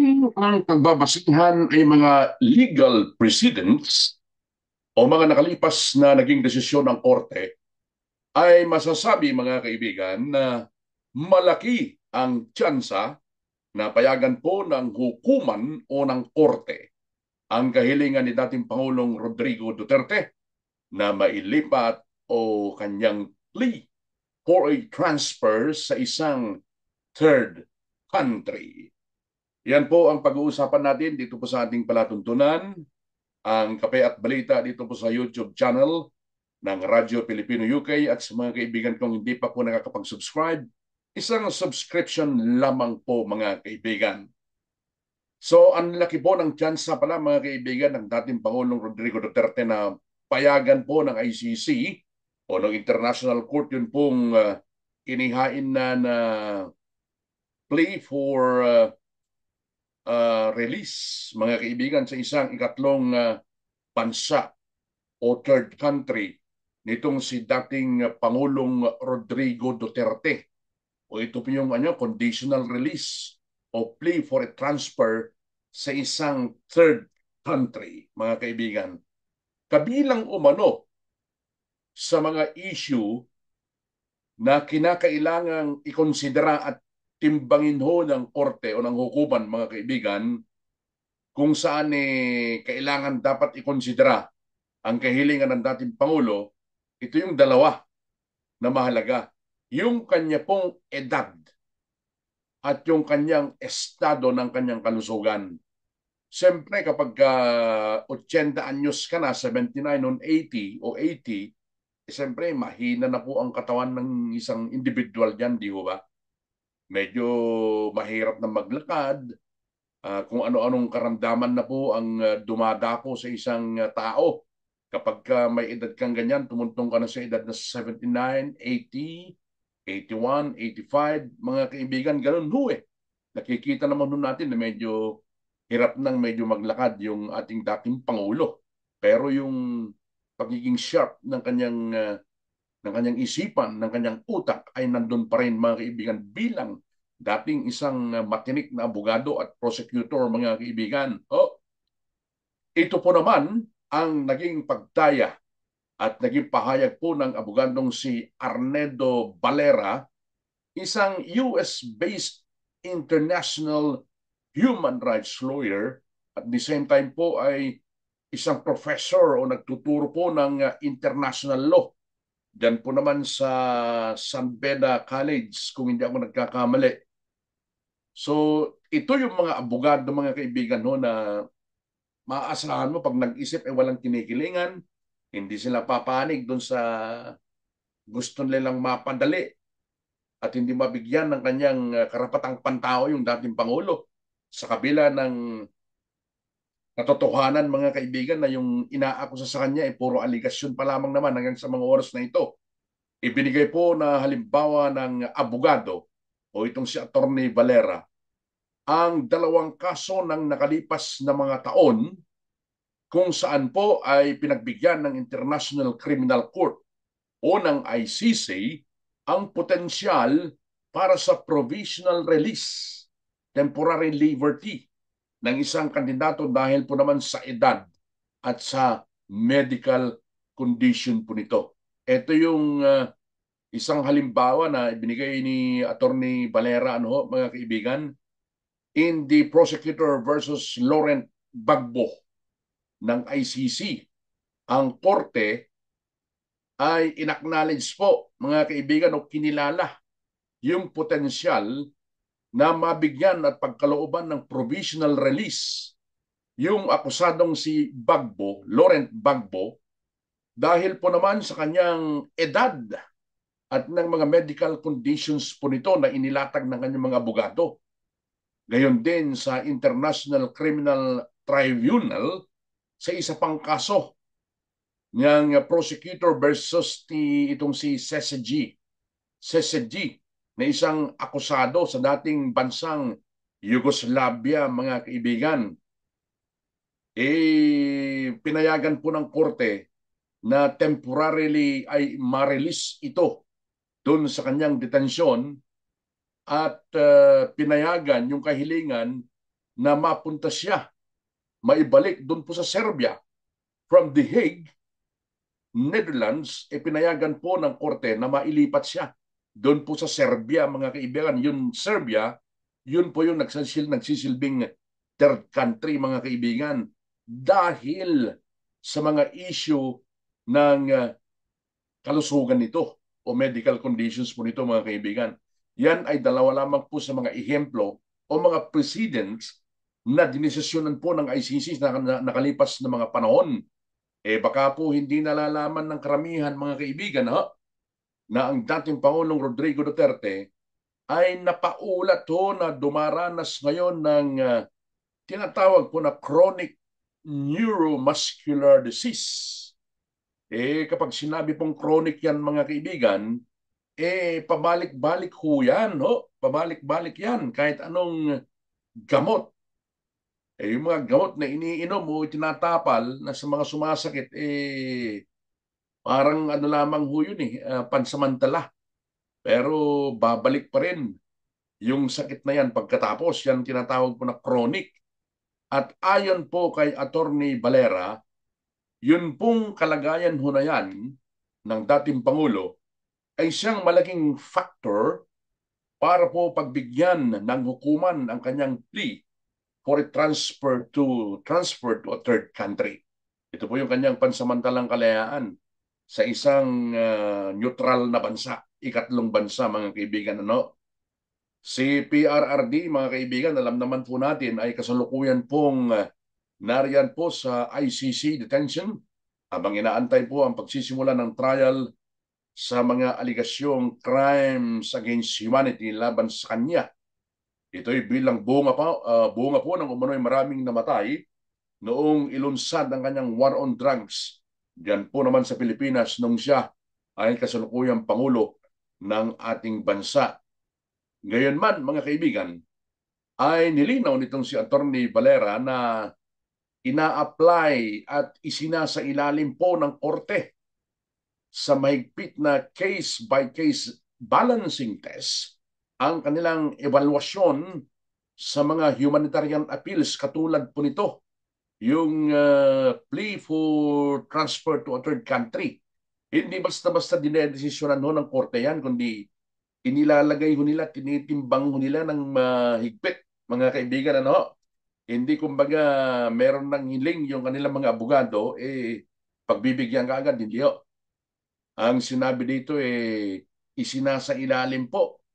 Ang pagbabasihan ay mga legal precedents o mga nakalipas na naging desisyon ng korte ay masasabi mga kaibigan na malaki ang tsansa na payagan po ng hukuman o ng korte ang kahilingan ni dating Pangulong Rodrigo Duterte na mailipat o kanyang plea for a transfer sa isang third country. Yan po ang pag-uusapan natin dito po sa ating palatuntunan, ang Kape at Balita dito po sa YouTube channel ng Radyo Pilipino UK. At sa mga kaibigan kong hindi pa po nakakapag-subscribe, isang subscription lamang po mga kaibigan. So ang laki po ng tsansa pala mga kaibigan ng dating Pangulong Rodrigo Duterte na payagan po ng ICC o ng International Court yun pong inihain na plea for release mga kaibigan sa isang ikatlong bansa o third country nitong si dating Pangulong Rodrigo Duterte. O ito po yung conditional release o plea for a transfer sa isang third country, mga kaibigan. Kabilang umano sa mga issue na kinakailangang ikonsidera at timbangin ho ng korte o ng hukuman, mga kaibigan, kung saan kailangan dapat ikonsidera ang kahilingan ng dating Pangulo, ito yung dalawa na mahalaga. Yung kanya pong edad at yung kanyang estado ng kanyang kalusugan. Siyempre kapag 80 anyos ka na, 79 on 80 o 80, siyempre mahina na po ang katawan ng isang individual dyan, di ba? Medyo mahirap na maglakad, kung ano-anong karamdaman na po ang dumadako sa isang tao. Kapag may edad kang ganyan, tumuntong ka na sa edad na 79, 80, 81, 85, mga kaibigan, ganun ho eh. Nakikita naman nun natin na medyo hirap nang medyo maglakad yung ating dating Pangulo. Pero yung pagiging sharp ng kanyang isipan, ng kanyang utak ay nandun pa rin mga kaibigan bilang dating isang matinik na abogado at prosecutor mga kaibigan. Ito po naman ang naging pagtaya at naging pahayag po ng abogadong si Arnedo Valera, isang US-based international human rights lawyer at the same time po ay isang professor o nagtuturo po ng international law. Diyan po naman sa San Beda College kung hindi ako nagkakamali. So ito yung mga abogado mga kaibigan no, na maaasahan mo pag nag-isip ay walang kinikilingan, hindi sila papanig doon sa gusto nilang mapadali at hindi mabigyan ng kanyang karapatang pantao yung dating Pangulo. Sa kabila ng katotohanan mga kaibigan na yung inaakusa sa kanya ay puro aligasyon pa lamang naman hanggang sa mga oras na ito. Ibinigay po na halimbawa ng abogado o itong si Attorney Valera ang dalawang kaso ng nakalipas na mga taon kung saan po ay pinagbigyan ng International Criminal Court o ng ICC ang potensyal para sa provisional release, temporary liberty ng isang kandidato dahil po naman sa edad at sa medical condition po nito. Ito yung isang halimbawa na ibinigay ni Attorney Valera mga kaibigan in the prosecutor versus Laurent Gbagbo ng ICC. Ang korte ay inacknowledge po mga kaibigan o kinilala yung potensyal na mabigyan at pagkalooban ng provisional release yung akusadong si Gbagbo, Laurent Gbagbo, dahil po naman sa kanyang edad at ng mga medical conditions po nito na inilatag ng kanyang mga abogado. Gayon din sa International Criminal Tribunal sa isa pang kaso ng prosecutor versus itong si Sesegi. Sesegi na isang akusado sa dating bansang Yugoslavia mga kaibigan. Pinayagan po ng korte na temporarily ay ma-release ito doon sa kanyang detensyon at pinayagan yung kahilingan na mapunta siya, maibalik doon po sa Serbia. From The Hague, Netherlands, pinayagan po ng korte na mailipat siya doon po sa Serbia, mga kaibigan. Yung Serbia, yun po yung nagsisilbing third country, mga kaibigan, dahil sa mga issue ng kalusugan nito o medical conditions po nito, mga kaibigan. Yan ay dalawa lamang po sa mga ehemplo o mga precedents na dinesisyonan po ng ICC na nakalipas na mga panahon. Baka po hindi nalalaman ng karamihan, mga kaibigan, na ang dating Pangulong Rodrigo Duterte ay napaulat na dumaranas ngayon ng tinatawag po na chronic neuromuscular disease. Kapag sinabi pong chronic yan, mga kaibigan, pabalik-balik ho yan, pabalik-balik yan, kahit anong gamot. Yung mga gamot na iniinom o tinatapal na sa mga sumasakit, parang ano lamang ho yun, pansamantala. Pero babalik pa rin yung sakit na yan pagkatapos. Yan tinatawag po na chronic. At ayon po kay Attorney Valera, yun pong kalagayan ho na yan ng dating Pangulo ay siyang malaking factor para po pagbigyan ng hukuman ang kanyang plea for a transfer to a third country. Ito po yung kanyang pansamantalang kalayaan sa isang neutral na bansa, ikatlong bansa, mga kaibigan. Si PRRD, mga kaibigan, alam naman po natin ay kasalukuyan pong nariyan po sa ICC detention habang inaantay po ang pagsisimula ng trial sa mga aligasyong crimes against humanity laban sa kanya. Ito'y bilang bunga po ng umano'y maraming namatay noong ilunsad ang kanyang war on drugs. Diyan po naman sa Pilipinas nung siya ay kasalukuyang Pangulo ng ating bansa. Gayunman, mga kaibigan, ay nilinaw nitong si Attorney Valera na ina-apply at isinasailalim po ng korte sa mahigpit na case-by-case balancing test ang kanilang evaluasyon sa mga humanitarian appeals katulad po nito, yung plea for transfer to a third country. Hindi basta-basta dinedesisyonan ng korte yan, kundi inilalagay ho nila, tinitimbang ho nila ng mahigpit, mga kaibigan. Hindi kumbaga meron ng hiling yung kanilang mga abogado, pagbibigyan ka agad, hindi ho. Ang sinabi dito isinasailalim po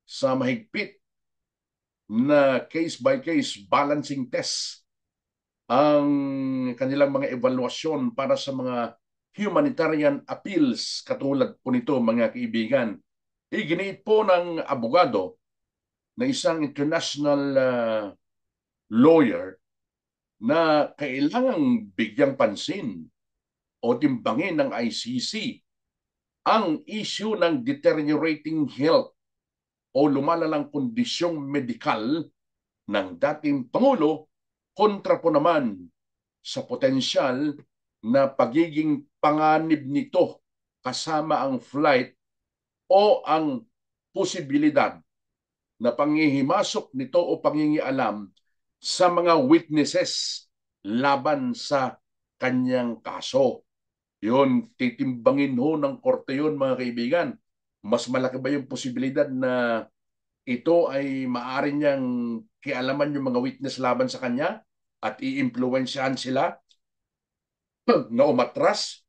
sa mahigpit na case-by-case balancing test ang kanilang mga evaluasyon para sa mga humanitarian appeals katulad po nito, mga kaibigan. Iginiit po ng abogado na isang international lawyer na kailangang bigyang pansin o timbangin ng ICC ang issue ng deteriorating health o lumalalang kondisyong medikal ng dating Pangulo kontra po naman sa potensyal na pagiging panganib nito kasama ang flight o ang posibilidad na panghihimasok nito o pangingialam sa mga witnesses laban sa kanyang kaso. Yun, titimbangin ho ng korte yun, mga kaibigan. Mas malaki ba yung posibilidad na ito ay maaari niyang kialaman yung mga witness laban sa kanya at i-influensyahan sila na umatras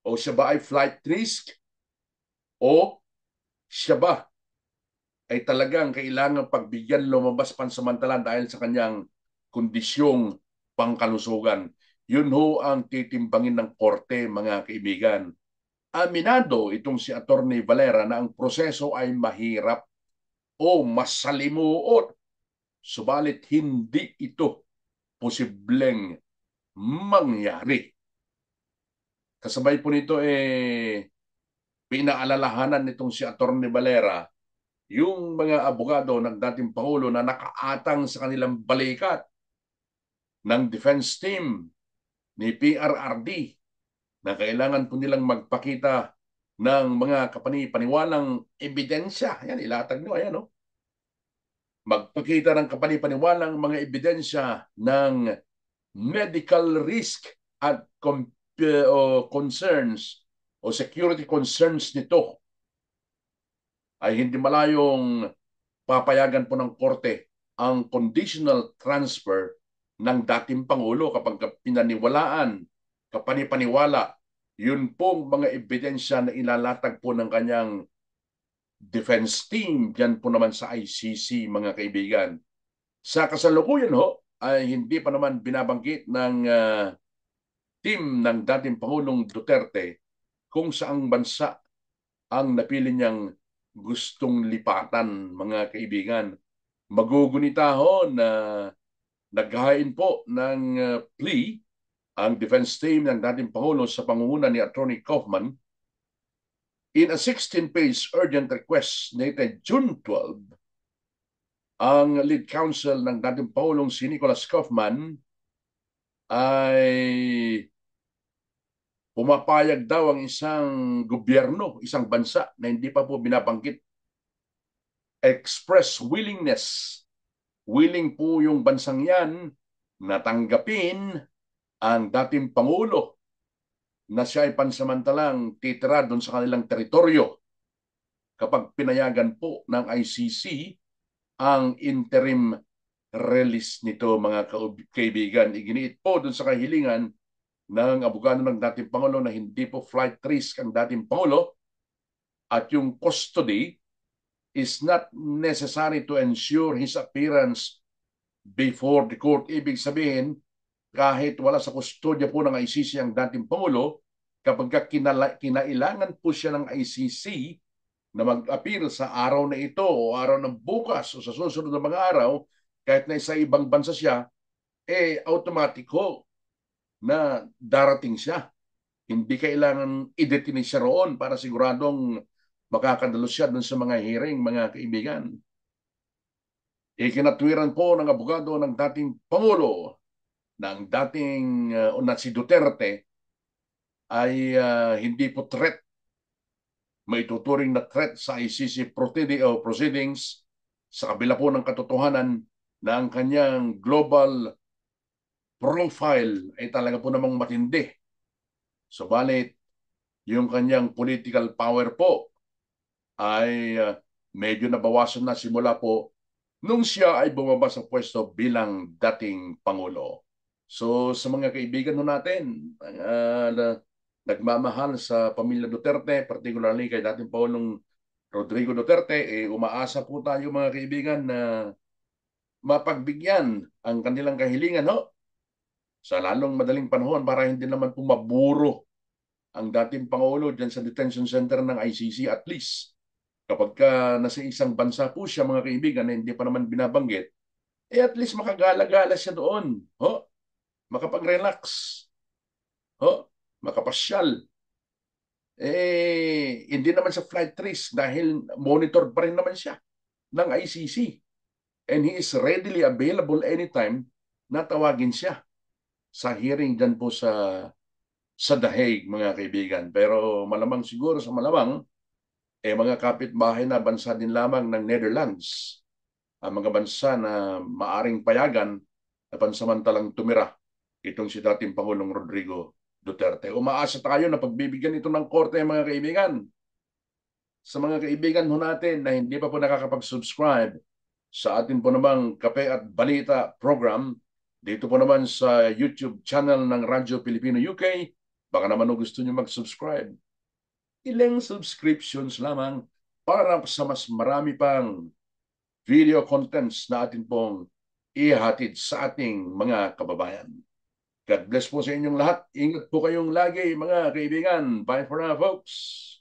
o siya ba ay flight risk o siya ba ay talagang kailangan pagbigyan lumabas pansamantala dahil sa kanyang kondisyong pangkalusugan. Yun ho ang titimbangin ng korte, mga kaibigan. Aminado itong si Attorney Valera na ang proseso ay mahirap o masalimuot, subalit hindi ito posibleng mangyari. Kasabay po nito pinaalalahanan nitong si Attorney Valera yung mga abogado ng dating Pangulo na nakaatang sa kanilang balikat ng defense team ni PRRD na kailangan po nilang magpakita ng mga kapani-paniwalang ebidensya. Yan, ilatag nyo. Ayan, magpakita ng kapanipaniwalang mga ebidensya ng medical risk at concerns o security concerns nito, ay hindi malayong papayagan po ng korte ang conditional transfer ng dating Pangulo kapag pinaniwalaan, kapanipaniwala, yun pong mga ebidensya na ilalatag po ng kanyang defense team dyan po naman sa ICC, mga kaibigan. Sa kasalukuyan ho, ay hindi pa naman binabanggit ng team ng dating Pangulong Duterte kung saang bansa ang napili niyang gustong lipatan, mga kaibigan. Magugunita ho na naghain po ng plea ang defense team ng dating Pangulo sa pangunguna ni Attorney Kaufman in a 16-page urgent request dated June 12. Ang lead counsel ng dating Pangulong si Nicholas Kaufman ay pumapayag daw ang isang gobyerno, isang bansa na hindi pa po binabanggit, express willingness. Willing po yung bansang yan na tanggapin ang dating Pangulo na siya ay pansamantalang titira doon sa kanilang teritoryo kapag pinayagan po ng ICC ang interim release nito, mga kaibigan. Iginiit po doon sa kahilingan ng abogado ng dating Pangulo na hindi po flight risk ang dating Pangulo at yung custody is not necessary to ensure his appearance before the court. Ibig sabihin, kahit wala sa kustodya po ng ICC ang dating Pangulo, kapag kinailangan po siya ng ICC na mag-appeal sa araw na ito o araw ng bukas o sa susunod na mga araw, kahit na sa ibang bansa siya, automatiko na darating siya. Hindi kailangan i-detain siya roon para siguradong makakadalo siya dun sa mga hearing, mga kaibigan. Ikinatwiran po ng abogado ng dating Pangulo ng dating na si Duterte ay hindi po threat, may tuturing na threat sa ICC proceedings sa kabila po ng katotohanan na ang kanyang global profile ay talaga po namang matindi. Subalit, yung kanyang political power po ay medyo nabawasan na simula po nung siya ay bumaba sa pwesto bilang dating Pangulo. So sa mga kaibigan natin, nagmamahal sa pamilya Duterte, particularly kay dating Pangulong Rodrigo Duterte, umaasa po tayo, mga kaibigan, na mapagbigyan ang kanilang kahilingan sa lalong madaling panahon para hindi naman po maburo ang dating Pangulo dyan sa detention center ng ICC. At least kapag nasa isang bansa po siya, mga kaibigan, na hindi pa naman binabanggit, at least makagala-gala siya doon. Makapag-relax. Makapasyal. Hindi naman sa flight risk dahil monitor pa rin naman siya ng ICC. And he is readily available anytime na tawagin siya sa hearing dyan po sa The Hague, mga kaibigan. Pero malamang siguro sa malamang, mga kapitbahay na bansa din lamang ng Netherlands, ang mga bansa na maaring payagan na pansamantalang tumira itong si dating Pangulong Rodrigo Duterte. Umaasa tayo na pagbibigyan ito ng korte, mga kaibigan. Sa mga kaibigan ho natin na hindi pa po nakakapag-subscribe sa atin po namang Kape at Balita program, dito po naman sa YouTube channel ng Radyo Pilipino UK, baka naman gusto nyo mag-subscribe. Ilang subscriptions lamang para sa mas marami pang video contents na atin pong ihatid sa ating mga kababayan. God bless po sa inyong lahat. Ingat po kayong lagi, mga kaibigan. Bye for now, folks.